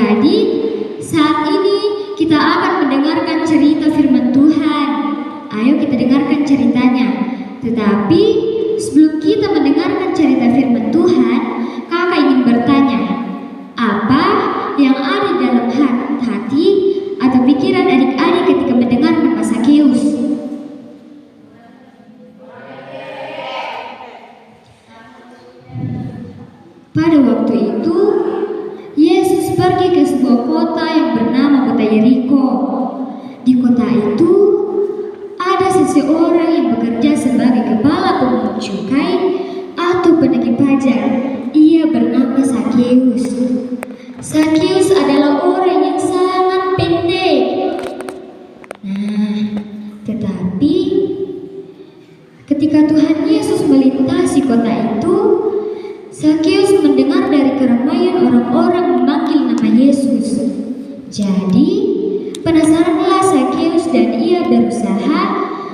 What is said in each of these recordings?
Adik-adik, saat ini kita akan mendengarkan cerita firman Tuhan. Ayo kita dengarkan ceritanya. Tetapi sebelum kita mendengarkan cerita firman Tuhan, kakak ingin bertanya, apa yang ada dalam hati atau pikiran adik-adik ketika mendengar nama Zakheus? Pada waktu itu, Yesus pergi ke sebuah kota yang bernama kota Yeriko. Di kota itu, ada seseorang yang bekerja sebagai kepala pemungut cukai atau penagih pajak. Ia bernama Zakheus. Zakheus adalah orang yang sangat pendek. Tetapi ketika Tuhan Yesus melintasi kota itu, Zakheus mendengar dari keramaian orang-orang memanggil nama Yesus. Jadi, penasaranlah Zakheus dan ia berusaha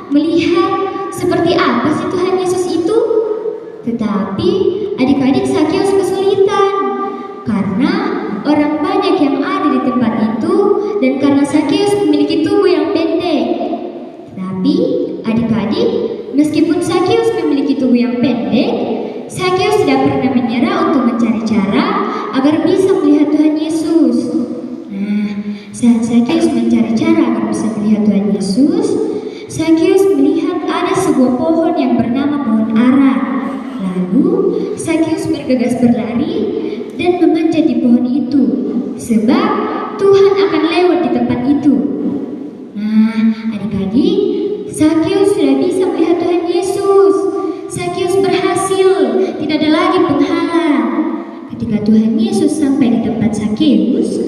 melihat seperti apa sih Tuhan Yesus itu. Tetapi, adik-adik Zakheus kesulitan karena orang banyak yang ada di tempat itu dan karena Zakheus memiliki tubuh yang pendek. Tetapi, adik-adik, meskipun Zakheus memiliki tubuh yang pendek, Zakheus tidak pernah menyerah untuk mencari cara agar bisa melihat Tuhan Yesus. Saat Zakheus mencari cara agar bisa melihat Tuhan Yesus, Zakheus melihat ada sebuah pohon yang bernama pohon ara. Lalu Zakheus bergegas berlari dan memanjat di pohon itu, sebab Tuhan akan lewat di tempat itu. Adik-adik, Zakheus sudah bisa melihat Tuhan Yesus. Zakheus berhasil, tidak ada lagi penghalang. Ketika Tuhan Yesus sampai di tempat Zakheus,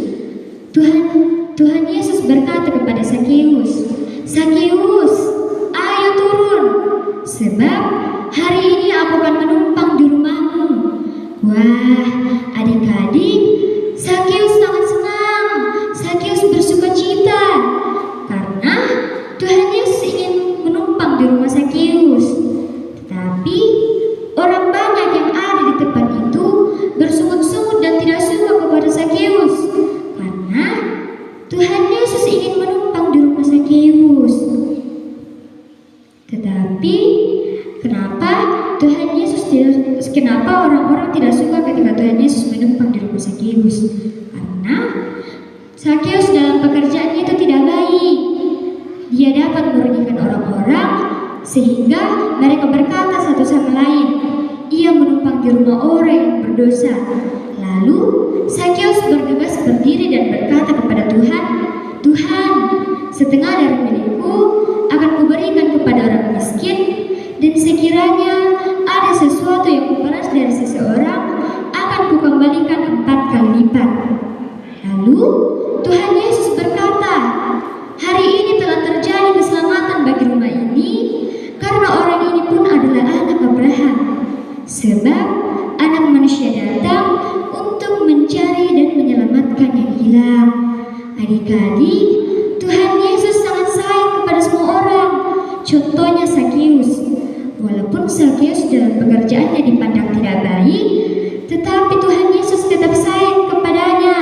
Tuhan Yesus berkata kepada Zakheus, "Zakheus, ayo turun, sebab hari ini aku akan menumpang di rumahmu." Wah, adik-adik, Zakheus sangat senang. Zakheus bersukacita karena Tuhan Yesus ingin menumpang di rumah Zakheus. Tapi orang banyak yang ada di tempat itu bersungut-sungut dan tidak suka kepada Zakheus karena Tuhan Yesus ingin menumpang di rumah Zakheus. Tetapi kenapa orang-orang tidak suka ketika Tuhan Yesus menumpang di rumah Zakheus? Karena Zakheus dalam pekerjaannya itu tidak baik. Dia dapat merugikan orang-orang sehingga mereka berkata satu sama lain, ia menumpang di rumah orang yang berdosa. Lalu Zakheus bergegas berdiri dan berkata kepada Tuhan, "Tuhan, setengah dari milikku akan kuberikan kepada orang miskin, dan sekiranya ada sesuatu yang kuperas dari seseorang, akan kukembalikan 4 kali lipat." Lalu Tuhan Yesus berkata, "Hari ini telah terjadi keselamatan bagi rumah ini, karena orang ini pun adalah anak Abraham. Sebab anak manusia datang untuk mencari dan menyelamatkan yang hilang." Adik-adik, Tuhan Yesus sangat sayang kepada semua orang. Contohnya Zakheus. Walaupun Zakheus dalam pekerjaannya dipandang tidak baik, tetapi Tuhan Yesus tetap sayang kepadanya.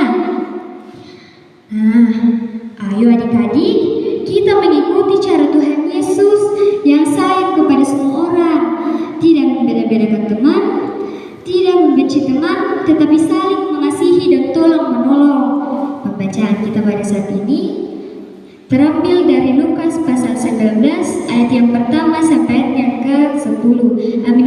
Ayo adik-adik, kita mengikuti cara Tuhan Yesus yang sayang kepada semua orang, tidak membeda-bedakan teman, tidak membenci teman, tetapi saling mengasihi dan tolong-menolong. Pembacaan kita pada saat ini terambil dari Lukas pasal 19 ayat yang pertama sampai ayat yang ke-10. Amin.